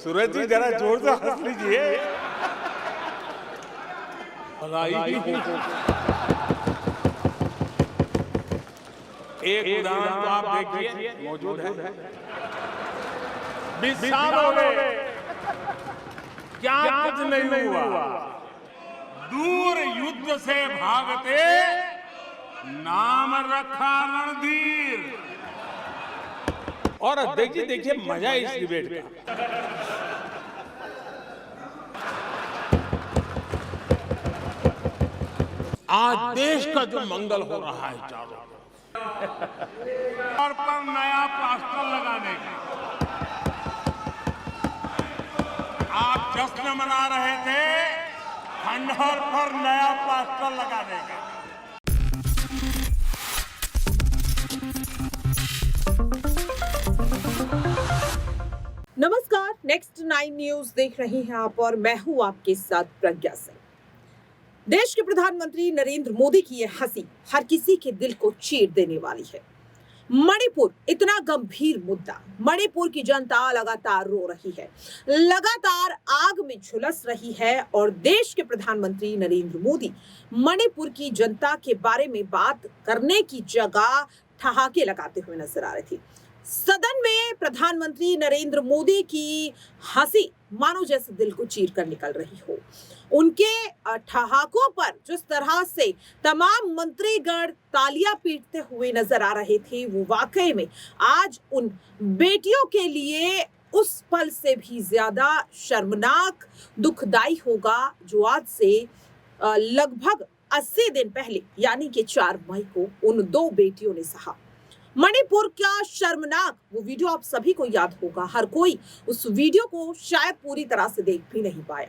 सूरज जी जरा जोर से हंस लीजिए। एक उदाहरण तो आप देखिए मौजूद है। 20 साल हो गए, क्या कुछ नहीं हुआ। दूर युद्ध से भागते नाम रखा रणधीर। और देखिए देखिए मजा इस डिबेट का। आज देश का जो मंगल हो रहा है चारों और पर नया प्लास्टर लगाने का आप जश्न मना रहे थे, खंडहर पर नया प्लास्टर लगाने का। नमस्कार, नेक्स्ट 9 न्यूज देख रहे हैं आप और मैं हूं आपके साथ प्रज्ञा सिंह। देश के प्रधानमंत्री नरेंद्र मोदी की यह हंसी हर किसी के दिल को चीर देने वाली है। मणिपुर इतना गंभीर मुद्दा, मणिपुर की जनता लगातार रो रही है, लगातार आग में झुलस रही है और देश के प्रधानमंत्री नरेंद्र मोदी मणिपुर की जनता के बारे में बात करने की जगह ठहाके लगाते हुए नजर आ रहे थे। सदन में प्रधानमंत्री नरेंद्र मोदी की हंसी मानो जैसे दिल को चीर कर निकल रही हो। उनके ठहाकों पर जिस तरह से तमाम मंत्रीगण तालियां पीटते हुए नजर आ रहे थे, वो वाकई में आज उन बेटियों के लिए उस पल से भी ज्यादा शर्मनाक, दुखदाई होगा जो आज से लगभग 80 दिन पहले यानी कि 4 मई को उन 2 बेटियों ने सहा। मणिपुर का शर्मनाक वो वीडियो आप सभी को याद होगा। हर कोई उस वीडियो को शायद पूरी तरह से देख भी नहीं पाया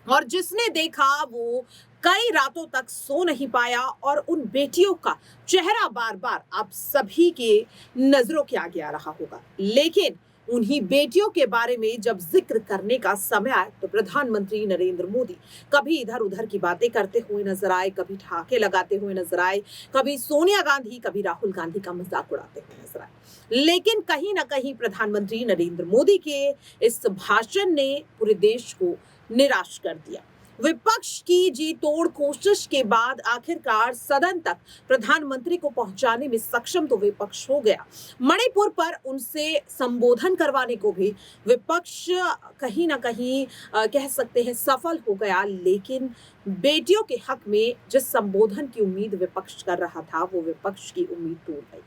और जिसने देखा वो कई रातों तक सो नहीं पाया और उन बेटियों का चेहरा बार बार आप सभी के नजरों के आगे आ रहा होगा। लेकिन उन्हीं बेटियों के बारे में जब जिक्र करने का समय आए तो प्रधानमंत्री नरेंद्र मोदी कभी इधर उधर की बातें करते हुए नजर आए, कभी ठहाके लगाते हुए नजर आए, कभी सोनिया गांधी, कभी राहुल गांधी का मजाक उड़ाते हुए नजर आए। लेकिन कहीं ना कहीं प्रधानमंत्री नरेंद्र मोदी के इस भाषण ने पूरे देश को निराश कर दिया। विपक्ष की जी तोड़ कोशिश के बाद आखिरकार सदन तक प्रधानमंत्री को पहुंचाने में सक्षम तो विपक्ष हो गया। मणिपुर पर उनसे संबोधन करवाने को भी विपक्ष कहीं ना कहीं कह सकते हैं सफल हो गया। लेकिन बेटियों के हक में जिस संबोधन की उम्मीद विपक्ष कर रहा था, वो विपक्ष की उम्मीद टूट गई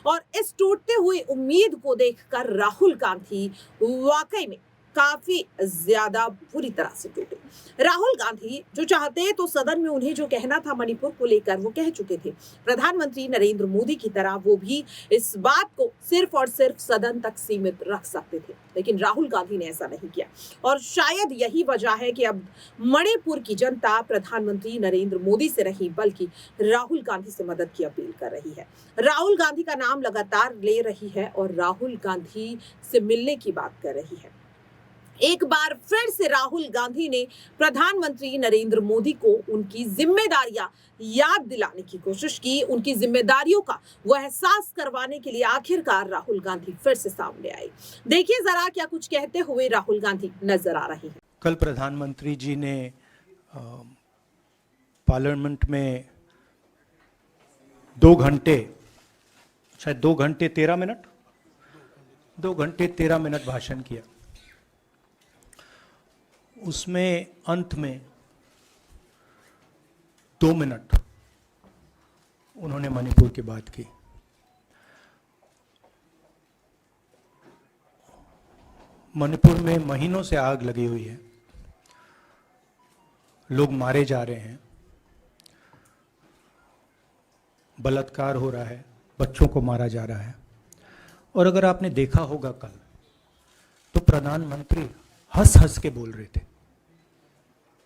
और इस टूटते हुए उम्मीद को देखकर राहुल गांधी वाकई में काफी ज्यादा बुरी तरह से टूटे। राहुल गांधी जो चाहते तो सदन में उन्हें जो कहना था मणिपुर को लेकर वो कह चुके थे। प्रधानमंत्री नरेंद्र मोदी की तरह वो भी इस बात को सिर्फ और सिर्फ सदन तक सीमित रख सकते थे, लेकिन राहुल गांधी ने ऐसा नहीं किया और शायद यही वजह है कि अब मणिपुर की जनता प्रधानमंत्री नरेंद्र मोदी से नहीं बल्कि राहुल गांधी से मदद की अपील कर रही है। राहुल गांधी का नाम लगातार ले रही है और राहुल गांधी से मिलने की बात कर रही है। एक बार फिर से राहुल गांधी ने प्रधानमंत्री नरेंद्र मोदी को उनकी जिम्मेदारियां याद दिलाने की कोशिश की, उनकी जिम्मेदारियों का वो एहसास करवाने के लिए आखिरकार राहुल गांधी फिर से सामने आए। देखिए जरा क्या कुछ कहते हुए राहुल गांधी नजर आ रहे हैं। कल प्रधानमंत्री जी ने पार्लियामेंट में 2 घंटे, शायद 2 घंटे 13 मिनट, 2 घंटे 13 मिनट भाषण किया। उसमें अंत में 2 मिनट उन्होंने मणिपुर की बात की। मणिपुर में महीनों से आग लगी हुई है, लोग मारे जा रहे हैं, बलात्कार हो रहा है, बच्चों को मारा जा रहा है। और अगर आपने देखा होगा कल तो प्रधानमंत्री हंस हंस के बोल रहे थे,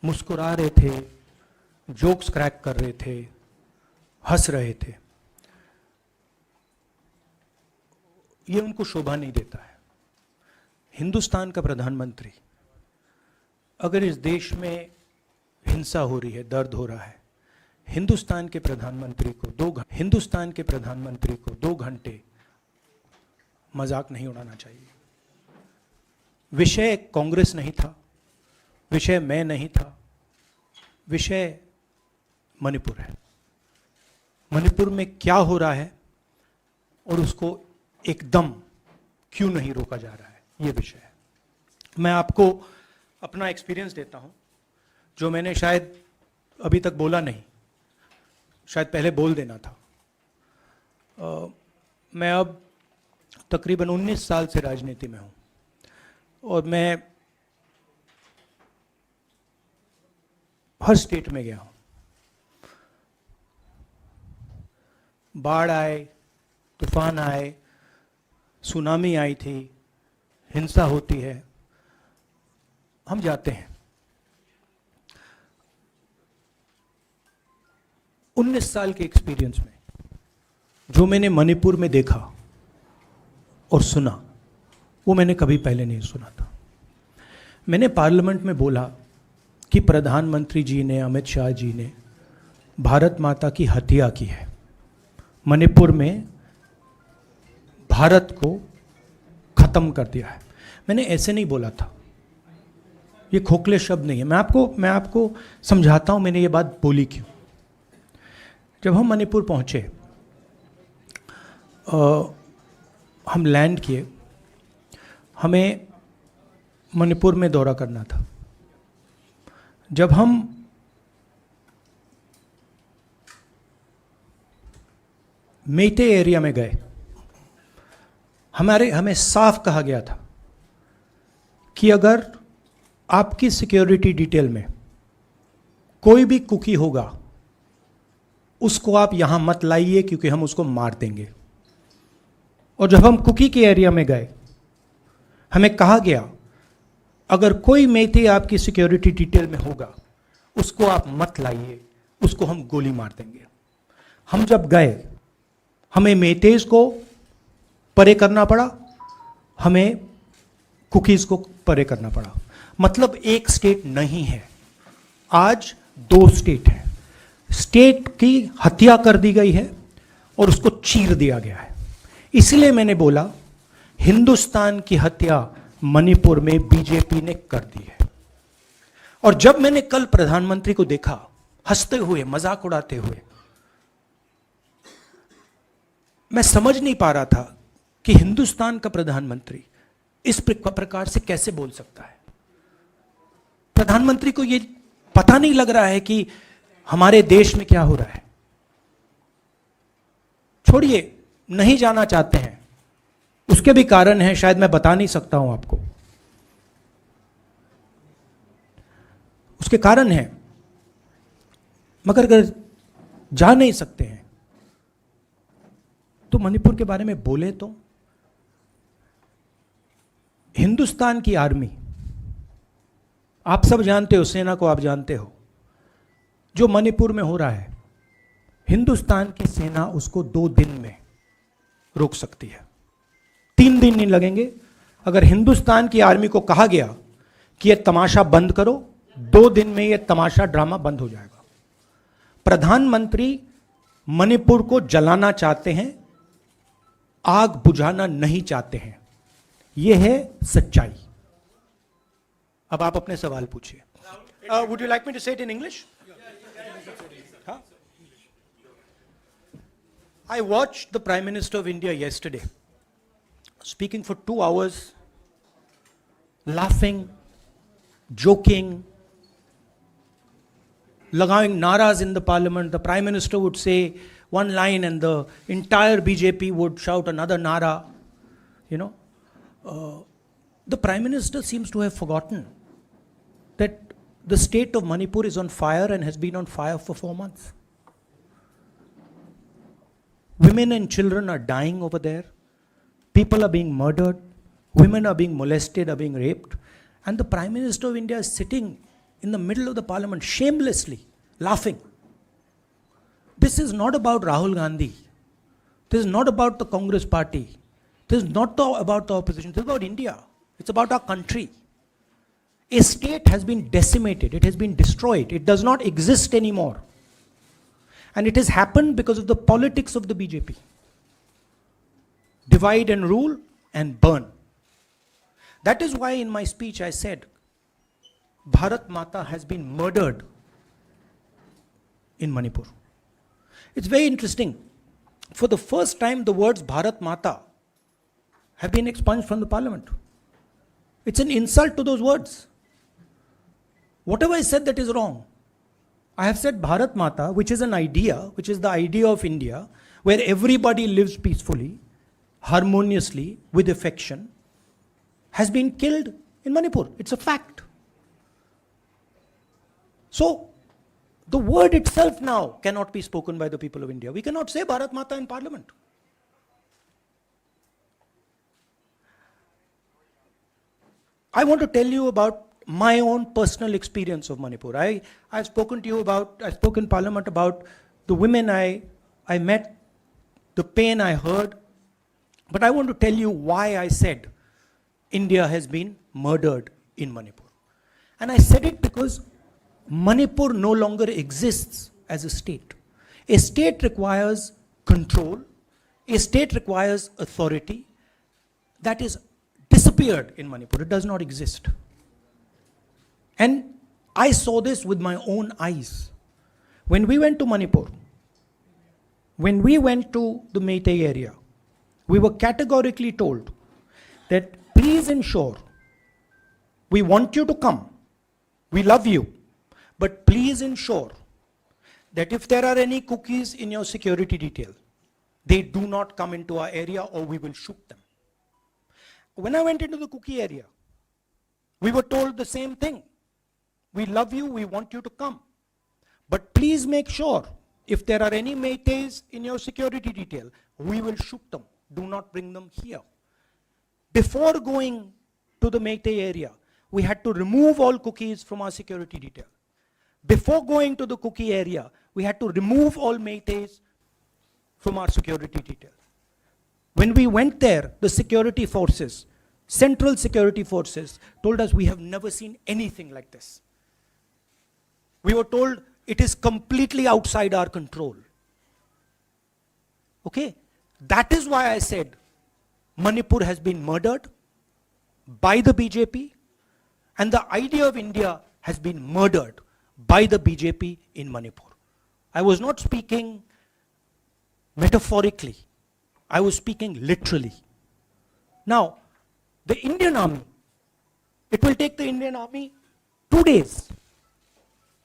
मुस्कुरा रहे थे, जोक्स क्रैक कर रहे थे, हंस रहे थे। ये उनको शोभा नहीं देता है। हिंदुस्तान का प्रधानमंत्री अगर इस देश में हिंसा हो रही है, दर्द हो रहा है, हिंदुस्तान के प्रधानमंत्री को 2 घंटे मजाक नहीं उड़ाना चाहिए। विषय कांग्रेस नहीं था, विषय मैं नहीं था, विषय मणिपुर है। मणिपुर में क्या हो रहा है और उसको एकदम क्यों नहीं रोका जा रहा है, ये विषय है। मैं आपको अपना एक्सपीरियंस देता हूं, जो मैंने शायद अभी तक बोला नहीं, शायद पहले बोल देना था। मैं अब तकरीबन 19 साल से राजनीति में हूं और मैं हर स्टेट में गया हूं। बाढ़ आए, तूफान आए, सुनामी आई थी, हिंसा होती है, हम जाते हैं। 19 साल के एक्सपीरियंस में जो मैंने मणिपुर में देखा और सुना, वो मैंने कभी पहले नहीं सुना था। मैंने पार्लियामेंट में बोला कि प्रधानमंत्री जी ने, अमित शाह जी ने भारत माता की हत्या की है, मणिपुर में भारत को खत्म कर दिया है। मैंने ऐसे नहीं बोला था, ये खोखले शब्द नहीं है। मैं आपको समझाता हूं मैंने ये बात बोली क्यों। जब हम मणिपुर पहुंचे, हम लैंड किए, हमें मणिपुर में दौरा करना था। जब हम मेटे एरिया में गए, हमें साफ कहा गया था कि अगर आपकी सिक्योरिटी डिटेल में कोई भी कुकी होगा, उसको आप यहां मत लाइए क्योंकि हम उसको मार देंगे। और जब हम कुकी के एरिया में गए, हमें कहा गया अगर कोई मेथे आपकी सिक्योरिटी डिटेल में होगा, उसको आप मत लाइए, उसको हम गोली मार देंगे। हम जब गए, हमें मेतेज को परे करना पड़ा, हमें कुकीज को परे करना पड़ा। मतलब एक स्टेट नहीं है, आज 2 स्टेट है। स्टेट की हत्या कर दी गई है और उसको चीर दिया गया है। इसलिए मैंने बोला हिंदुस्तान की हत्या मणिपुर में बीजेपी ने कर दी है। और जब मैंने कल प्रधानमंत्री को देखा हंसते हुए, मजाक उड़ाते हुए, मैं समझ नहीं पा रहा था कि हिंदुस्तान का प्रधानमंत्री इस प्रकार से कैसे बोल सकता है। प्रधानमंत्री को यह पता नहीं लग रहा है कि हमारे देश में क्या हो रहा है। छोड़िए, नहीं जाना चाहते हैं, उसके भी कारण हैं, शायद मैं बता नहीं सकता हूं आपको, उसके कारण हैं। मगर अगर जा नहीं सकते हैं तो मणिपुर के बारे में बोले तो। हिंदुस्तान की आर्मी, आप सब जानते हो, सेना को आप जानते हो, जो मणिपुर में हो रहा है, हिंदुस्तान की सेना उसको 2 दिन में रोक सकती है, 3 दिन नहीं लगेंगे। अगर हिंदुस्तान की आर्मी को कहा गया कि यह तमाशा बंद करो, 2 दिन में यह तमाशा, ड्रामा बंद हो जाएगा। प्रधानमंत्री मणिपुर को जलाना चाहते हैं, आग बुझाना नहीं चाहते हैं। यह है सच्चाई। अब आप अपने सवाल पूछिए। Would you like me to say it in English? I watched the Prime Minister of India yesterday speaking for 2 hours, laughing, joking, लगाing naras in the parliament. The Prime Minister would say one line and the entire BJP would shout another nara. You know, the Prime Minister seems to have forgotten that the state of Manipur is on fire and has been on fire for 4 months. Women and children are dying over there. People are being murdered. Women are being molested, are being raped. And the Prime Minister of India is sitting in the middle of the parliament shamelessly, laughing. This is not about Rahul Gandhi. This is not about the Congress party. This is not about the opposition. This is about India. It's about our country. A state has been decimated. It has been destroyed. It does not exist anymore. And it has happened because of the politics of the BJP. Divide and rule and burn. That is why in my speech I said, Bharat Mata has been murdered in Manipur. It's very interesting. For the first time, the words Bharat Mata have been expunged from the parliament. It's an insult to those words. Whatever I said that is wrong. I have said Bharat Mata, which is an idea, which is the idea of India, where everybody lives peacefully, harmoniously, with affection, has been killed in Manipur. It's a fact. So, the word itself now cannot be spoken by the people of India. We cannot say Bharat Mata in parliament. I want to tell you about my own personal experience of Manipur. I've spoken to you about, I spoke in parliament about the women I met, the pain I heard, but I want to tell you why I said India has been murdered in Manipur. And I said it because Manipur no longer exists as a state. A state requires control, a state requires authority. That is disappeared in Manipur. It does not exist. And I saw this with my own eyes. When we went to Manipur, when we went to the Meitei area, we were categorically told that please ensure, we want you to come, we love you, but please ensure that if there are any cookies in your security detail, they do not come into our area or we will shoot them. When I went into the cookie area, we were told the same thing. We love you, we want you to come. But please make sure, if there are any Meiteis in your security detail, we will shoot them. Do not bring them here. Before going to the Meitei area, we had to remove all cookies from our security detail. Before going to the cookie area, we had to remove all Meiteis from our security detail. When we went there, the security forces, central security forces, told us we have never seen anything like this. We were told it is completely outside our control. Okay? That is why I said Manipur has been murdered by the BJP, and the idea of India has been murdered by the BJP in Manipur. I was not speaking metaphorically. I was speaking literally. Now, the Indian army, it will take the Indian army 2 days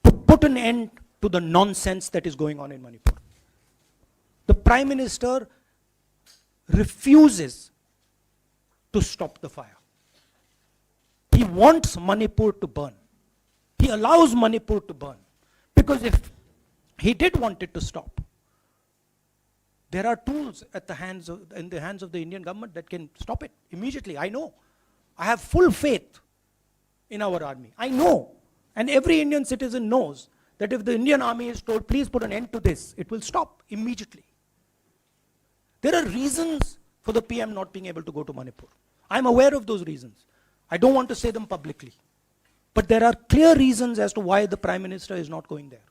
to put an end to the nonsense that is going on in Manipur. The Prime Minister refuses to stop the fire. He wants Manipur to burn. He allows Manipur to burn. Because if he did want it to stop, there are tools in the hands of the Indian government that can stop it immediately. I know. I have full faith in our army. I know. And every Indian citizen knows that if the Indian army is told, please put an end to this, it will stop immediately. There are reasons for the PM not being able to go to Manipur. I'm aware of those reasons. I don't want to say them publicly. But there are clear reasons as to why the Prime Minister is not going there.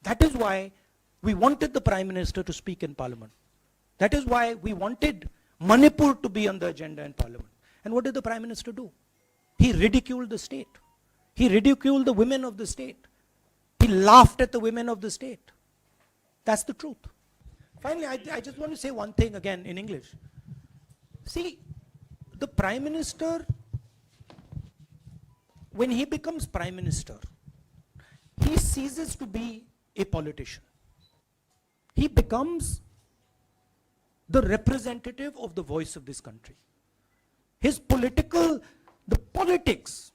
That is why we wanted the Prime Minister to speak in Parliament. That is why we wanted Manipur to be on the agenda in Parliament. And what did the Prime Minister do? He ridiculed the state. He ridiculed the women of the state. He laughed at the women of the state. That's the truth. Finally, I just want to say one thing again in English. See, the Prime Minister, when he becomes Prime Minister, he ceases to be a politician. He becomes the representative of the voice of this country. His the politics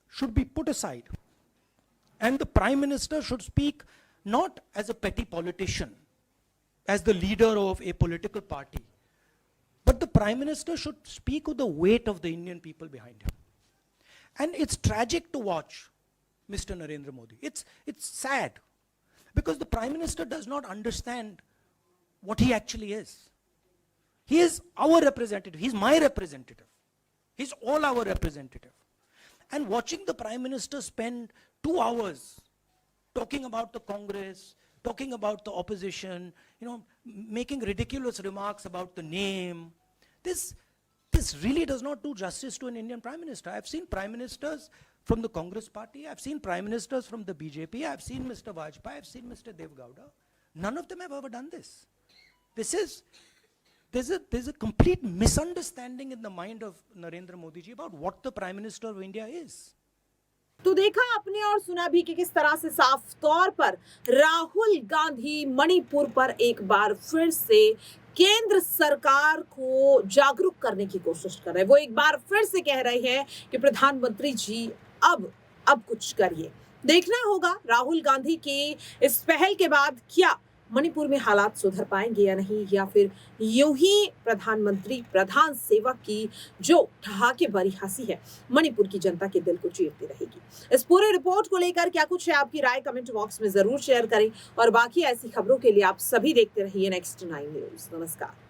should be put aside. And the Prime Minister should speak not as a petty politician, as the leader of a political party, but the Prime Minister should speak with the weight of the Indian people behind him. And it's tragic to watch Mr. Narendra Modi. It's sad, because the Prime Minister does not understand what he actually is. He is our representative. He's my representative. He's all our representative. And watching the Prime Minister spend 2 hours talking about the Congress, talking about the opposition, making ridiculous remarks about the name, This really does not do justice to an Indian Prime Minister. I've seen Prime Ministers from the Congress Party, I've seen Prime Ministers from the BJP, I've seen Mr. Vajpayee, I've seen Mr. Dev Gowda. None of them have ever done this. There's a complete misunderstanding in the mind of Narendra Modi ji about what the Prime Minister of India is. तो देखा आपने और सुना भी कि किस तरह से साफ तौर पर राहुल गांधी मणिपुर पर एक बार फिर से केंद्र सरकार को जागरूक करने की कोशिश कर रहे हैं। वो एक बार फिर से कह रहे हैं कि प्रधानमंत्री जी अब कुछ करिए। देखना होगा राहुल गांधी की इस पहल के बाद क्या मणिपुर में हालात सुधर पाएंगे या नहीं, या फिर यूं ही प्रधानमंत्री प्रधान सेवक की जो ठहाके भरी हंसी है मणिपुर की जनता के दिल को चीरती रहेगी। इस पूरे रिपोर्ट को लेकर क्या कुछ है आपकी राय कमेंट बॉक्स में जरूर शेयर करें और बाकी ऐसी खबरों के लिए आप सभी देखते रहिए नेक्स्ट 9 न्यूज। नमस्कार।